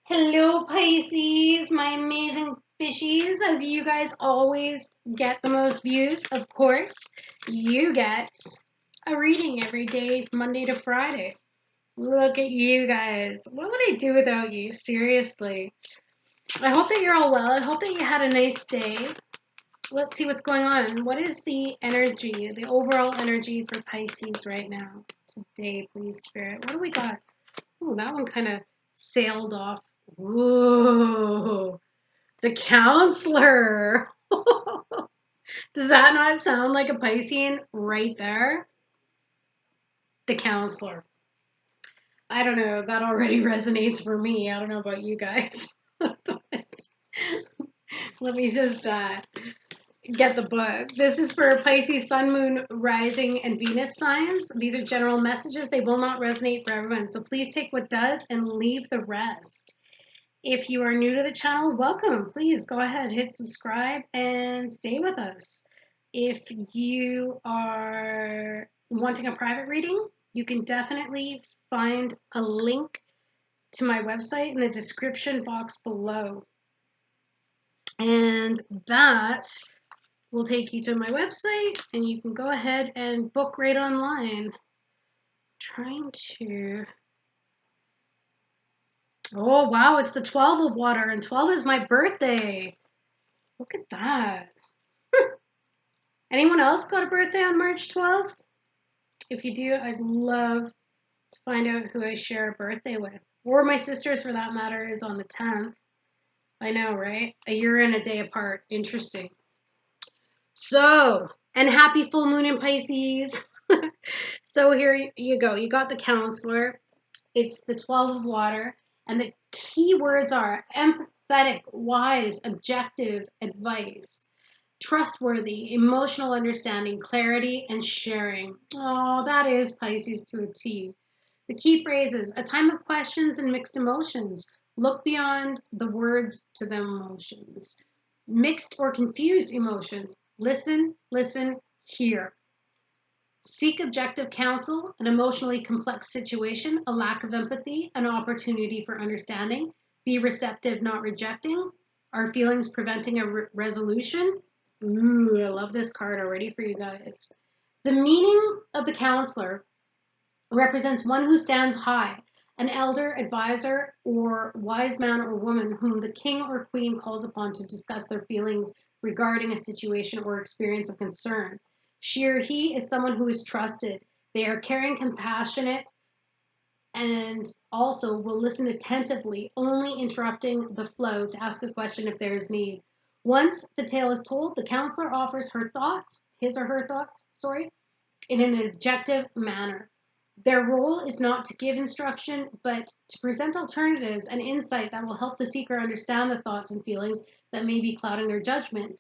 Hello, Pisces, my amazing fishies. As you guys always get the most views, of course, you get a reading every day, Monday to Friday. Look at you guys. What would I do without you? Seriously. I hope that you're all well. I hope that you had a nice day. Let's see what's going on. What is the energy, the overall energy for Pisces right now? Today, please, Spirit. What do we got? Oh, that one kind of sailed off. Ooh, the counselor. Does that not sound like a Piscean right there? The counselor. I don't know. That already resonates for me. I don't know about you guys. Let me just get the book. This is for Pisces, Sun, Moon, Rising, and Venus signs. These are general messages. They will not resonate for everyone. So please take what does and leave the rest. If you are new to the channel, welcome. Please go ahead, hit subscribe, and stay with us. If you are wanting a private reading, you can definitely find a link to my website in the description box below. And that will take you to my website, and you can go ahead and book right online. Trying to... Oh, wow, it's the 12 of water, and 12 is my birthday. Look at that. Anyone else got a birthday on March 12th? If you do, I'd love to find out who I share a birthday with. Or my sister's, for that matter, is on the 10th. I know, right? A year and a day apart. Interesting. So, and happy full moon in Pisces. So here you go. You got the counselor. It's the 12 of water. And the key words are empathetic, wise, objective advice, trustworthy, emotional understanding, clarity, and sharing. Oh, that is Pisces to a T. The key phrases: a time of questions and mixed emotions. Look beyond the words to the emotions. Mixed or confused emotions. Listen, listen, hear. Seek objective counsel, an emotionally complex situation, a lack of empathy, an opportunity for understanding. Be receptive, not rejecting. Are feelings preventing a resolution? Ooh, I love this card already for you guys. The meaning of the counselor represents one who stands high, an elder, advisor, or wise man or woman whom the king or queen calls upon to discuss their feelings regarding a situation or experience of concern. She or he is someone who is trusted. They are caring, compassionate, and also will listen attentively, only interrupting the flow to ask a question if there is need. Once the tale is told, the counselor offers her thoughts, his or her thoughts, in an objective manner. Their role is not to give instruction, but to present alternatives and insight that will help the seeker understand the thoughts and feelings that may be clouding their judgment.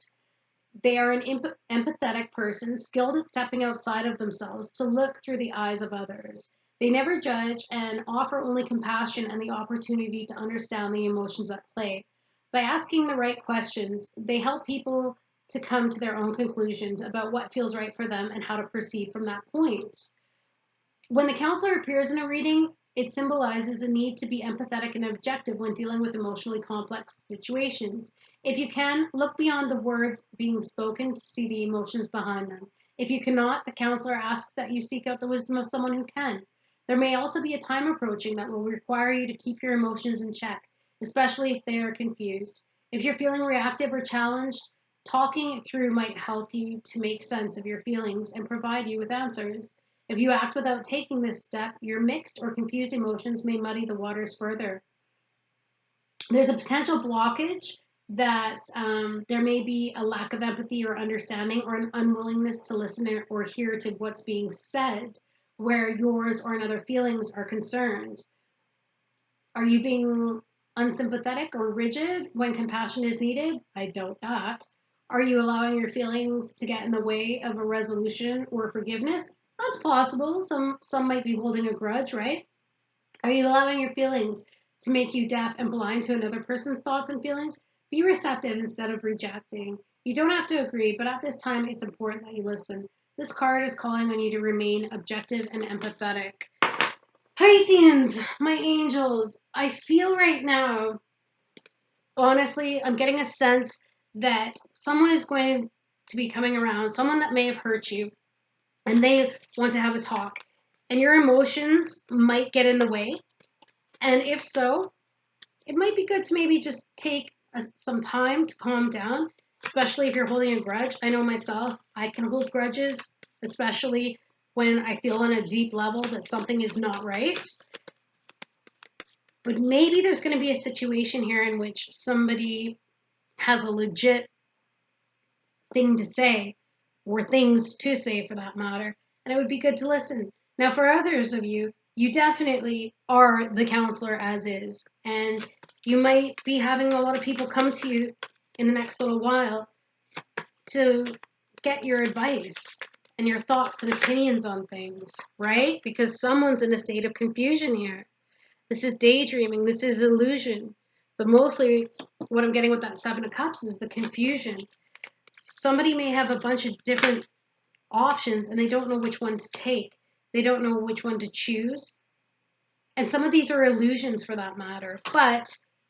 They are an empathetic person, skilled at stepping outside of themselves to look through the eyes of others. They never judge and offer only compassion and the opportunity to understand the emotions at play. By asking the right questions, they help people to come to their own conclusions about what feels right for them and how to proceed from that point. When the counselor appears in a reading, it symbolizes a need to be empathetic and objective when dealing with emotionally complex situations. If you can, look beyond the words being spoken to see the emotions behind them. If you cannot, the counselor asks that you seek out the wisdom of someone who can. There may also be a time approaching that will require you to keep your emotions in check, especially if they are confused. If you're feeling reactive or challenged, talking it through might help you to make sense of your feelings and provide you with answers. If you act without taking this step, your mixed or confused emotions may muddy the waters further. There's a potential blockage that there may be a lack of empathy or understanding or an unwillingness to listen or hear to what's being said where yours or another feelings are concerned. Are you being unsympathetic or rigid when compassion is needed? I doubt that. Are you allowing your feelings to get in the way of a resolution or forgiveness? That's possible. Some might be holding a grudge, right? Are you allowing your feelings to make you deaf and blind to another person's thoughts and feelings? Be receptive instead of rejecting. You don't have to agree, but at this time, it's important that you listen. This card is calling on you to remain objective and empathetic. Pisceans, my angels, I feel right now, honestly, I'm getting a sense that someone is going to be coming around, someone that may have hurt you, and they want to have a talk. And your emotions might get in the way. And if so, it might be good to maybe just take some time to calm down, especially if you're holding a grudge. I know myself, I can hold grudges, especially when I feel on a deep level that something is not right. But maybe there's going to be a situation here in which somebody has a legit thing to say, or things to say for that matter, and it would be good to listen. Now, for others of you, you definitely are the counselor as is, and you might be having a lot of people come to you in the next little while to get your advice and your thoughts and opinions on things, right? Because someone's in a state of confusion here. This is daydreaming, this is illusion. But mostly what I'm getting with that Seven of Cups is the confusion. Somebody may have a bunch of different options and they don't know which one to take. They don't know which one to choose. And some of these are illusions for that matter, but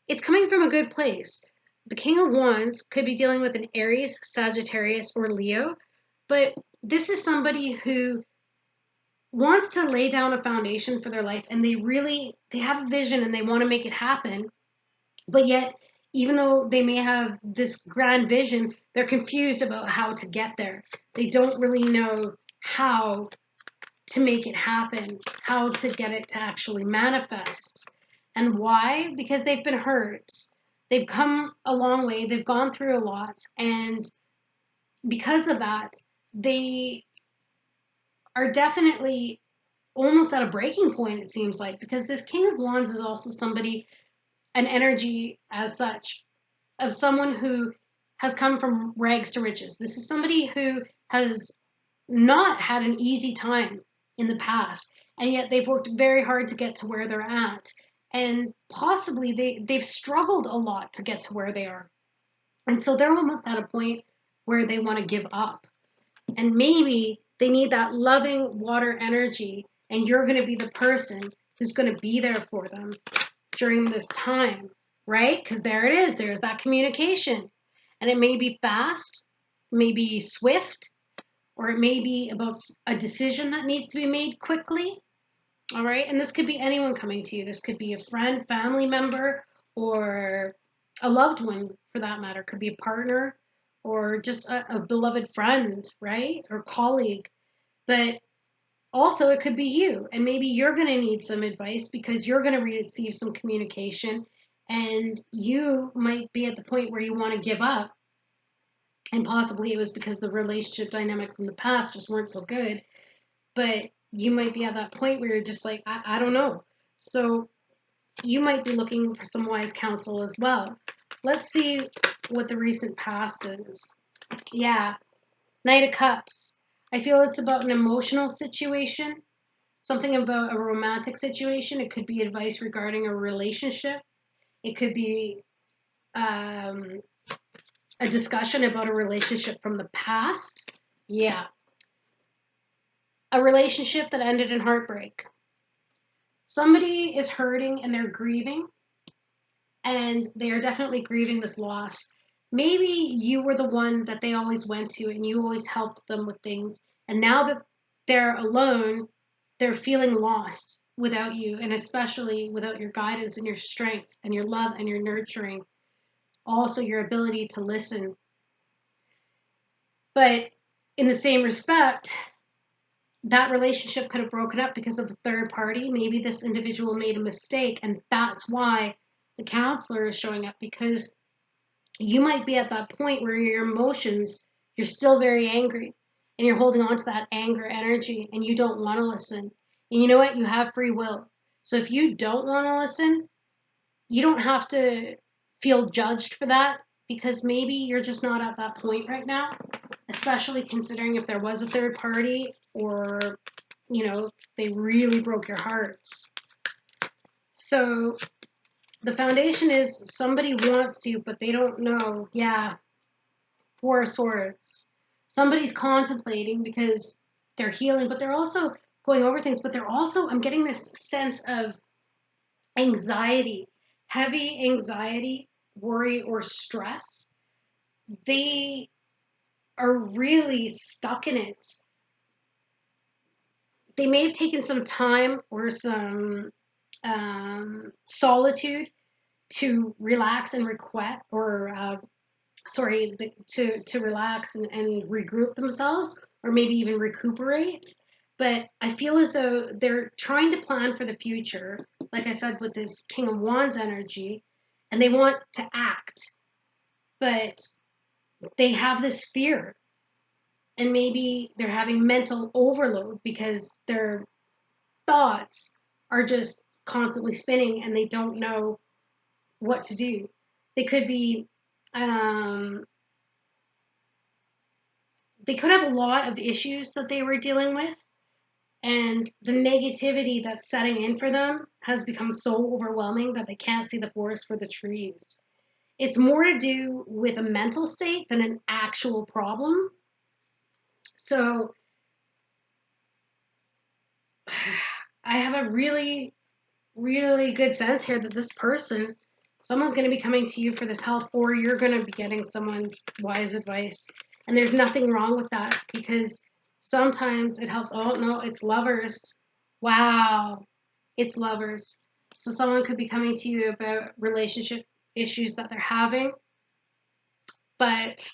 it's coming from a good place. The King of Wands could be dealing with an Aries, Sagittarius, or Leo, but this is somebody who wants to lay down a foundation for their life, and they have a vision and they want to make it happen. But yet, even though they may have this grand vision, they're confused about how to get there. They don't really know how to make it happen, how to get it to actually manifest. And why? Because they've been hurt. They've come a long way, they've gone through a lot, and because of that, they are definitely almost at a breaking point, it seems like, because this King of Wands is also somebody, an energy as such, of someone who has come from rags to riches. This is somebody who has not had an easy time in the past, and yet they've worked very hard to get to where they're at. And possibly they've struggled a lot to get to where they are. And so they're almost at a point where they want to give up. And maybe they need that loving water energy, and you're going to be the person who's going to be there for them during this time, right? Because there it is, there's that communication. And it may be fast, maybe swift, or it may be about a decision that needs to be made quickly. All right. And this could be anyone coming to you. This could be a friend, family member, or a loved one for that matter. It could be a partner or just a beloved friend, right? Or colleague. But also, it could be you. And maybe you're going to need some advice because you're going to receive some communication and you might be at the point where you want to give up. And possibly it was because the relationship dynamics in the past just weren't so good. But you might be at that point where you're just like, I don't know. So you might be looking for some wise counsel as well. Let's see what the recent past is. Yeah, Knight of Cups. I feel it's about an emotional situation, something about a romantic situation. It could be advice regarding a relationship. It could be a discussion about a relationship from the past. Yeah. A relationship that ended in heartbreak. Somebody is hurting and they're grieving, and they are definitely grieving this loss. Maybe you were the one that they always went to and you always helped them with things. And now that they're alone, they're feeling lost without you, and especially without your guidance and your strength and your love and your nurturing. Also, your ability to listen. But in the same respect, that relationship could have broken up because of a third party. Maybe this individual made a mistake, and that's why the counselor is showing up, because you might be at that point where your emotions, you're still very angry and you're holding on to that anger energy and you don't want to listen. And you know what? You have free will. So if you don't want to listen, you don't have to feel judged for that, because maybe you're just not at that point right now, especially considering if there was a third party or, they really broke your hearts. So the foundation is somebody wants to, but they don't know. Yeah, Four of Swords. Somebody's contemplating because they're healing, but they're also going over things, but they're also, I'm getting this sense of anxiety, heavy anxiety, worry, or stress. They are really stuck in it. They may have taken some time or some solitude to relax and to relax and regroup themselves, or maybe even recuperate. But I feel as though they're trying to plan for the future, like I said, with this King of Wands energy, and they want to act, but they have this fear. And maybe they're having mental overload because their thoughts are just constantly spinning and they don't know what to do. They could be, they could have a lot of issues that they were dealing with, and the negativity that's setting in for them has become so overwhelming that they can't see the forest for the trees. It's more to do with a mental state than an actual problem. So I have a really, really good sense here that this person, someone's going to be coming to you for this help, or you're going to be getting someone's wise advice. And there's nothing wrong with that, because sometimes it helps. Oh, no, it's lovers. Wow. It's lovers. So someone could be coming to you about relationship issues that they're having. But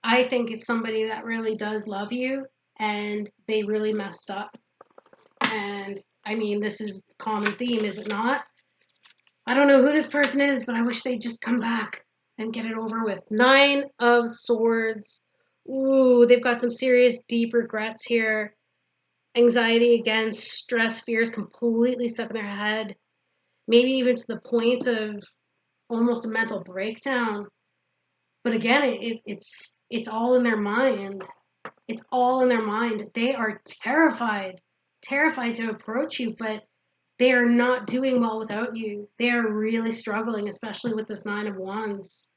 I think it's somebody that really does love you and they really messed up. And I mean, this is a common theme, is it not? I don't know who this person is, but I wish they'd just come back and get it over with. 9 of Swords. Ooh, they've got some serious deep regrets here. Anxiety again, stress, fears completely stuck in their head. Maybe even to the point of almost a mental breakdown. But again, it's all in their mind. It's all in their mind. They are terrified to approach you, but they are not doing well without you. They are really struggling, especially with this 9 of Wands.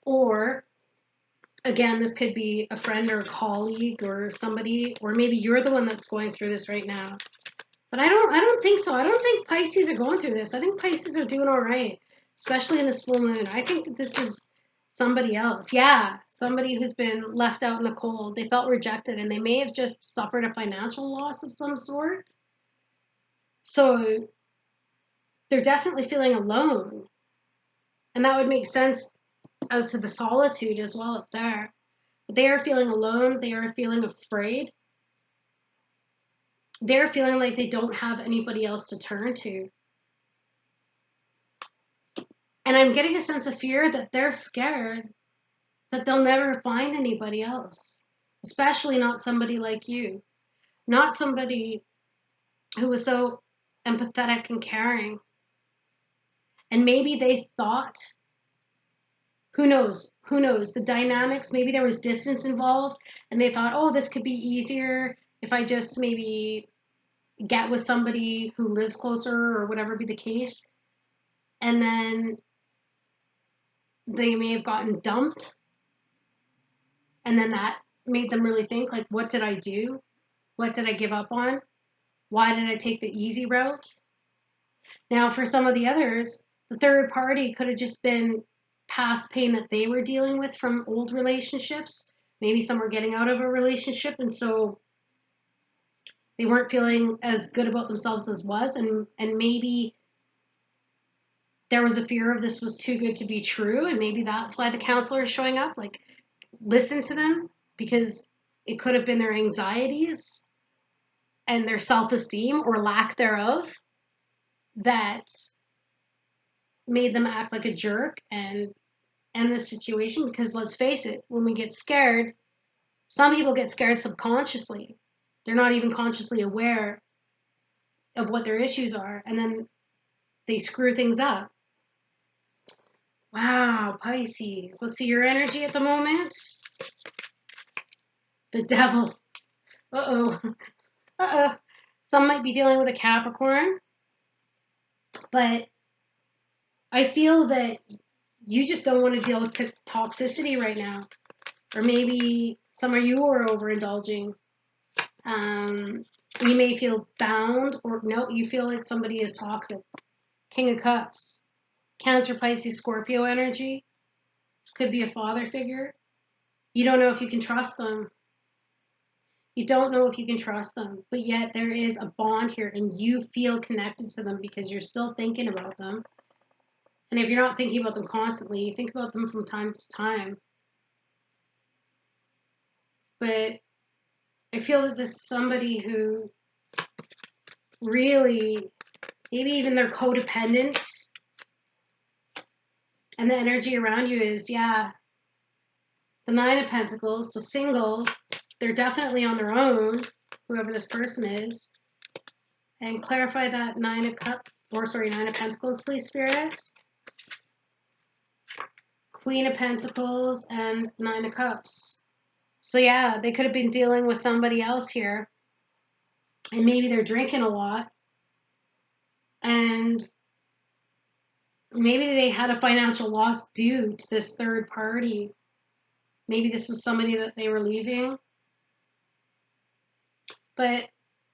Or, again, this could be a friend or a colleague or somebody, or maybe you're the one that's going through this right now. But I don't think so. I don't think Pisces are going through this. I think Pisces are doing all right, especially in this full moon. I think that this is somebody else. Yeah, somebody who's been left out in the cold. They felt rejected, and they may have just suffered a financial loss of some sort. So they're definitely feeling alone. And that would make sense as to the solitude as well up there. But they are feeling alone. They are feeling afraid. They're feeling like they don't have anybody else to turn to. And I'm getting a sense of fear that they're scared that they'll never find anybody else, especially not somebody like you, not somebody who was so empathetic and caring. And maybe they thought, who knows, the dynamics, maybe there was distance involved, and they thought, oh, this could be easier if I just maybe get with somebody who lives closer or whatever be the case. And then they may have gotten dumped. And then that made them really think, like, what did I do? What did I give up on? Why did I take the easy route? Now, for some of the others, the third party could have just been past pain that they were dealing with from old relationships. Maybe some were getting out of a relationship, and so they weren't feeling as good about themselves as was, and maybe there was a fear of this was too good to be true, and maybe that's why the counselor is showing up. Like, listen to them, because it could have been their anxieties and their self-esteem or lack thereof that made them act like a jerk and end the situation. Because let's face it, when we get scared, some people get scared subconsciously. They're not even consciously aware of what their issues are, and then they screw things up. Wow, Pisces. Let's see your energy at the moment. The devil. Uh-oh. Uh-oh. Some might be dealing with a Capricorn, but I feel that you just don't want to deal with toxicity right now. Or maybe some of you are overindulging. You may feel bound, or no, you feel like somebody is toxic. King of Cups. Cancer, Pisces, Scorpio energy. This could be a father figure. You don't know if you can trust them. You don't know if you can trust them, but yet there is a bond here and you feel connected to them because you're still thinking about them. And if you're not thinking about them constantly, you think about them from time to time. But I feel that this is somebody who really, maybe even they're codependent. And the energy around you is, yeah, the Nine of Pentacles, so single. They're definitely on their own, whoever this person is. And clarify that Nine of Pentacles, please, Spirit. Queen of Pentacles and Nine of Cups. So yeah, they could have been dealing with somebody else here. And maybe they're drinking a lot. And maybe they had a financial loss due to this third party. Maybe this was somebody that they were leaving. But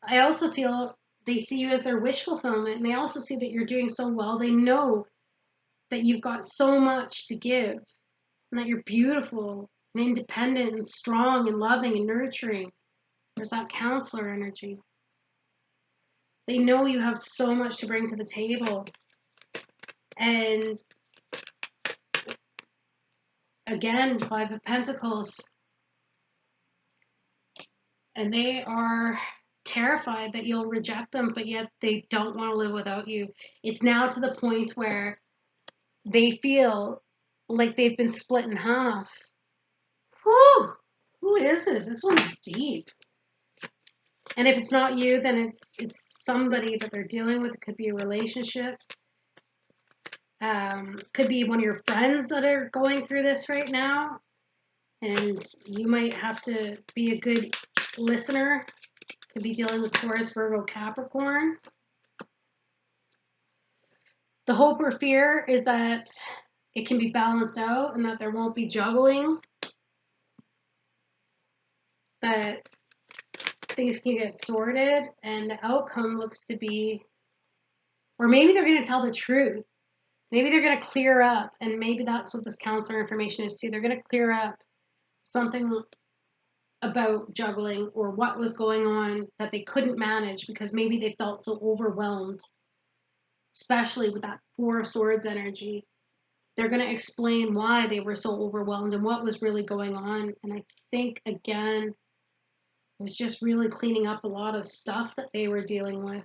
I also feel they see you as their wish fulfillment, and they also see that you're doing so well. They know that you've got so much to give, and that you're beautiful and independent and strong and loving and nurturing. There's that counselor energy. They know you have so much to bring to the table. And again, Five of Pentacles. And they are terrified that you'll reject them, but yet they don't want to live without you. It's now to the point where they feel like they've been split in half. Whew! Who is this? This one's deep. And if it's not you, then it's somebody that they're dealing with. It could be a relationship. Could be one of your friends that are going through this right now. And you might have to be a good listener. Could be dealing with Taurus, Virgo, Capricorn. The hope or fear is that it can be balanced out and that there won't be juggling. That things can get sorted, and the outcome looks to be, or maybe they're going to tell the truth. Maybe they're going to clear up, and maybe that's what this counselor information is too. They're going to clear up something about juggling or what was going on that they couldn't manage because maybe they felt so overwhelmed, especially with that Four of Swords energy. They're going to explain why they were so overwhelmed and what was really going on. And I think, again, it was just really cleaning up a lot of stuff that they were dealing with.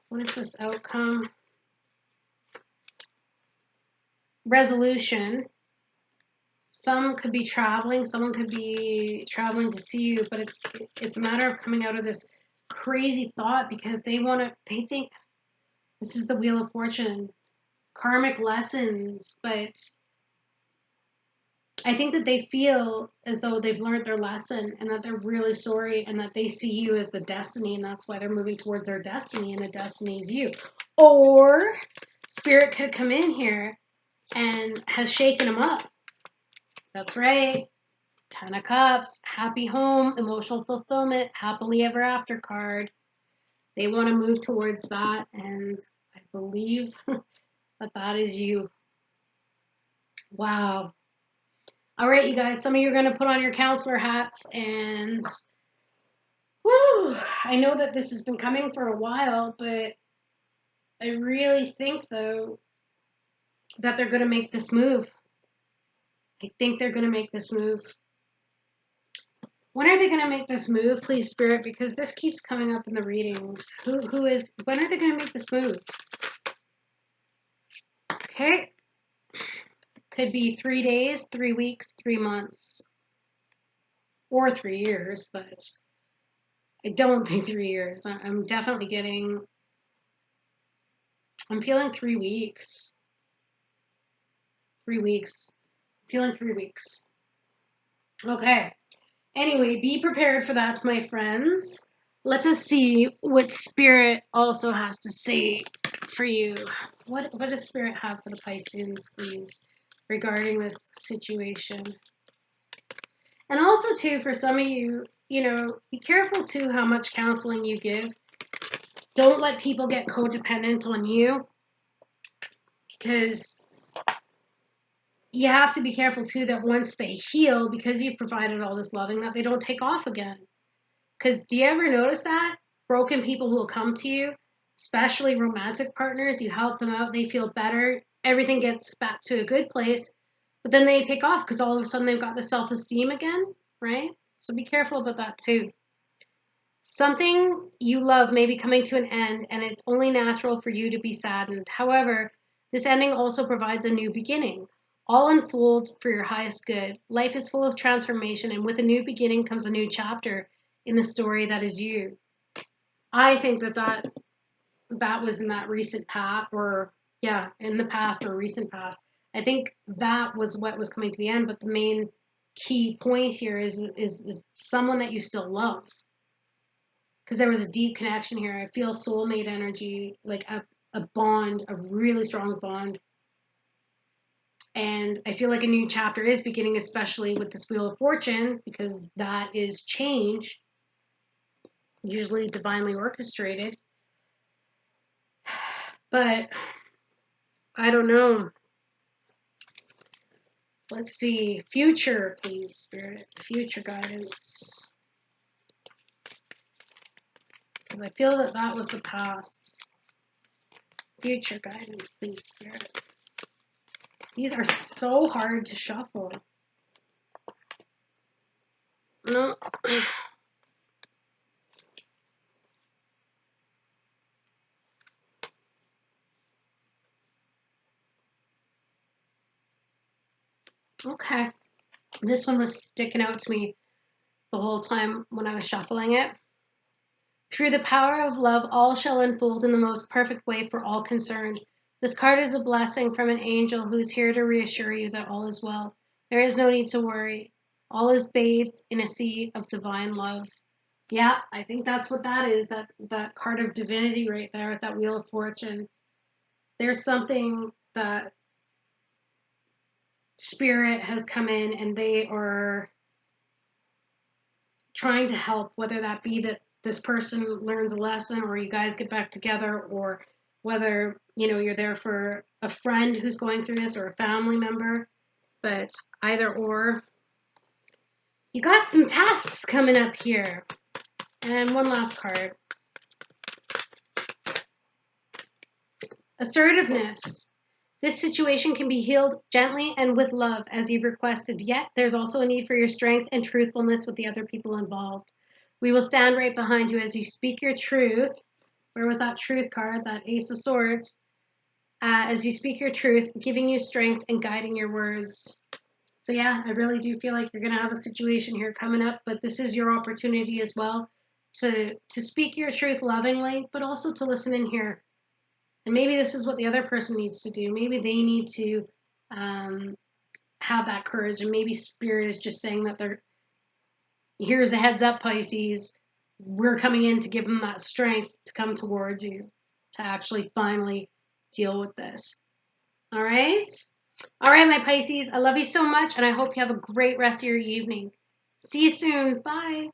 What is this outcome? Resolution. Some could be traveling. Someone could be traveling to see you, but it's a matter of coming out of this crazy thought because they think this is the Wheel of Fortune. Karmic lessons, but I think that they feel as though they've learned their lesson and that they're really sorry and that they see you as the destiny, and that's why they're moving towards their destiny, and the destiny is you. Or Spirit could come in here and has shaken them up. That's right. Ten of Cups, happy home, emotional fulfillment, happily ever after card. They want to move towards that, and I believe that is you. Wow. All right, you guys, some of you are going to put on your counselor hats, and whew, I know that this has been coming for a while, but I really think, though, that they're going to make this move. I think they're going to make this move. When are they going to make this move, please, Spirit? Because this keeps coming up in the readings. When are they going to make this move? Okay. Could be 3 days, 3 weeks, 3 months, or 3 years, but I don't think 3 years. I'm definitely I'm feeling 3 weeks. 3 weeks. I'm feeling 3 weeks. Okay. Anyway, be prepared for that, my friends. Let us see what Spirit also has to say for you. What does Spirit have for the Pisceans, please, regarding this situation? And also, too, for some of you, be careful, too, how much counseling you give. Don't let people get codependent on you, because you have to be careful, too, that once they heal, because you've provided all this loving, that they don't take off again. Because do you ever notice that? Broken people who will come to you, especially romantic partners, you help them out, they feel better, everything gets back to a good place, but then they take off because all of a sudden they've got the self-esteem again, right? So be careful about that too. Something you love may be coming to an end, and it's only natural for you to be saddened. However, this ending also provides a new beginning. All unfolds for your highest good. Life is full of transformation, and with a new beginning comes a new chapter in the story that is you. I think that was in that recent past, or yeah, in the past or recent past. I think that was what was coming to the end, but the main key point here is someone that you still love. Because there was a deep connection here. I feel soulmate energy, like a bond, a really strong bond. And I feel like a new chapter is beginning, especially with this Wheel of Fortune, because that is change, usually divinely orchestrated. But I don't know. Let's see. Future, please, Spirit. Future guidance. Because I feel that was the past. Future guidance, please, Spirit. These are so hard to shuffle. No. Okay. This one was sticking out to me the whole time when I was shuffling it. Through the power of love, all shall unfold in the most perfect way for all concerned. This card is a blessing from an angel who's here to reassure you that all is well. There is no need to worry. All is bathed in a sea of divine love. Yeah, I think that's what that is, that card of divinity right there with that Wheel of Fortune. There's something that Spirit has come in and they are trying to help, whether that be that this person learns a lesson or you guys get back together, or whether, you're there for a friend who's going through this or a family member, but either or. You got some tasks coming up here. And one last card. Assertiveness. This situation can be healed gently and with love as you've requested, yet there's also a need for your strength and truthfulness with the other people involved. We will stand right behind you as you speak your truth. Where was that truth card? That Ace of Swords. As you speak your truth, giving you strength and guiding your words. So yeah, I really do feel like you're going to have a situation here coming up, but this is your opportunity as well to speak your truth lovingly, but also to listen and hear. And maybe this is what the other person needs to do. Maybe they need to have that courage, and maybe Spirit is just saying that here's the heads up, Pisces. We're coming in to give them that strength to come towards you, to actually finally deal with this. All right? All right, my Pisces. I love you so much, and I hope you have a great rest of your evening. See you soon. Bye.